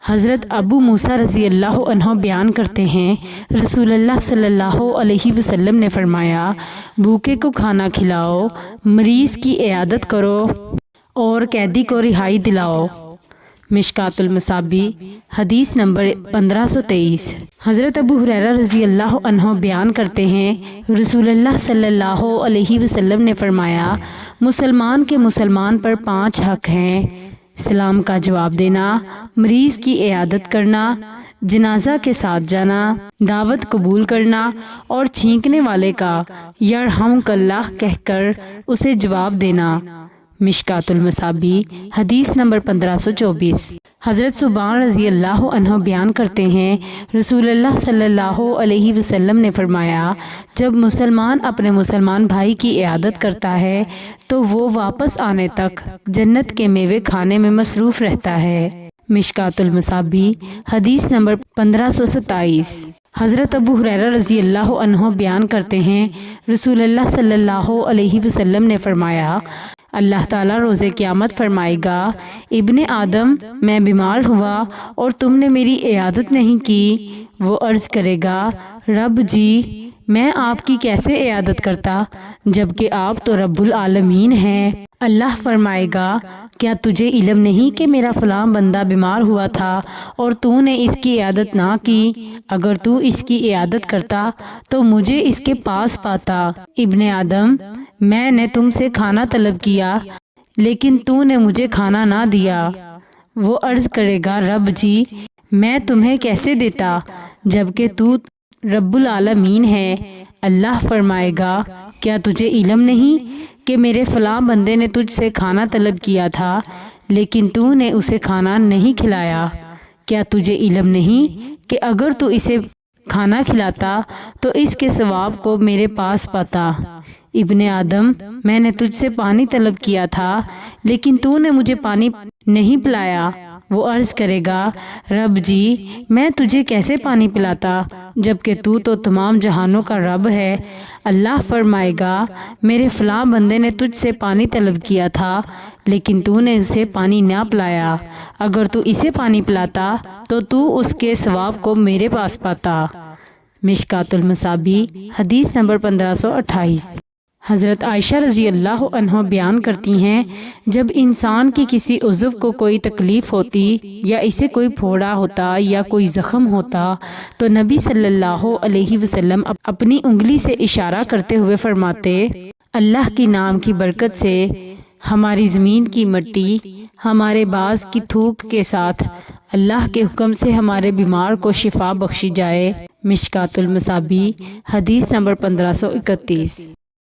حضرت ابو موسیٰ رضی اللہ عنہ بیان کرتے ہیں، رسول اللہ صلی اللہ علیہ وسلم نے فرمایا، بھوکے کو کھانا کھلاؤ، مریض کی عیادت کرو اور قیدی کو رہائی دلاؤ۔ مشکوٰۃ المصابیح حدیث نمبر 1523۔ حضرت ابو ہریرہ رضی اللہ عنہ بیان کرتے ہیں، رسول اللہ صلی اللہ علیہ وسلم نے فرمایا، مسلمان کے مسلمان پر 5 حق ہیں: سلام کا جواب دینا، مریض کی عیادت کرنا، جنازہ کے ساتھ جانا، دعوت قبول کرنا اور چھینکنے والے کا یرحمک اللہ کہہ کر اسے جواب دینا۔ مشکوٰۃ المصابیح حدیث نمبر 1524۔ حضرت ثوبان رضی اللہ عنہ بیان کرتے ہیں، رسول اللہ صلی اللہ علیہ وسلم نے فرمایا، جب مسلمان اپنے مسلمان بھائی کی عیادت کرتا ہے تو وہ واپس آنے تک جنت کے میوے کھانے میں مصروف رہتا ہے۔ مشکوٰۃ المصابیح حدیث نمبر 1527۔ حضرت ابو ہریرہ رضی اللہ عنہ بیان کرتے ہیں، رسول اللہ صلی اللہ علیہ وسلم نے فرمایا، اللہ تعالیٰ روز قیامت فرمائے گا، ابن آدم میں بیمار ہوا اور تم نے میری عیادت نہیں کی۔ وہ عرض کرے گا، رب جی میں آپ کی کیسے عیادت کرتا جبکہ آپ تو رب العالمین ہیں۔ اللہ فرمائے گا، کیا تجھے علم نہیں کہ میرا فلاں بندہ بیمار ہوا تھا اور تو نے اس کی عیادت نہ کی؟ اگر تو اس کی عیادت کرتا تو مجھے اس کے پاس پاتا۔ ابن آدم میں نے تم سے کھانا طلب کیا لیکن تو نے مجھے کھانا نہ دیا۔ وہ عرض کرے گا، رب جی میں تمہیں کیسے دیتا جبکہ تو رب العالمین ہے۔ اللہ فرمائے گا، کیا تجھے علم نہیں کہ میرے فلاں بندے نے تجھ سے کھانا طلب کیا تھا لیکن تو نے اسے کھانا نہیں کھلایا؟ کیا تجھے علم نہیں کہ اگر تو اسے کھانا کھلاتا تو اس کے ثواب کو میرے پاس پاتا؟ ابن آدم میں نے تجھ سے پانی طلب کیا تھا لیکن تو نے مجھے پانی نہیں پلایا۔ وہ عرض کرے گا، رب جی میں تجھے کیسے پانی پلاتا جبکہ تو تمام جہانوں کا رب ہے۔ اللہ فرمائے گا، میرے فلاں بندے نے تجھ سے پانی طلب کیا تھا لیکن تو نے اسے پانی نہ پلایا۔ اگر تو اسے پانی پلاتا تو اس کے ثواب کو میرے پاس پاتا۔ مشکوٰۃ المصابیح حدیث نمبر 1528۔ حضرت عائشہ رضی اللہ عنہ بیان کرتی ہیں، جب انسان کی کسی عضو کو کوئی تکلیف ہوتی یا اسے کوئی پھوڑا ہوتا یا کوئی زخم ہوتا تو نبی صلی اللہ علیہ وسلم اپنی انگلی سے اشارہ کرتے ہوئے فرماتے، اللہ کی نام کی برکت سے ہماری زمین کی مٹی ہمارے باز کی تھوک کے ساتھ اللہ کے حکم سے ہمارے بیمار کو شفا بخشی جائے۔ مشکوٰۃ المصابیح حدیث نمبر 1531۔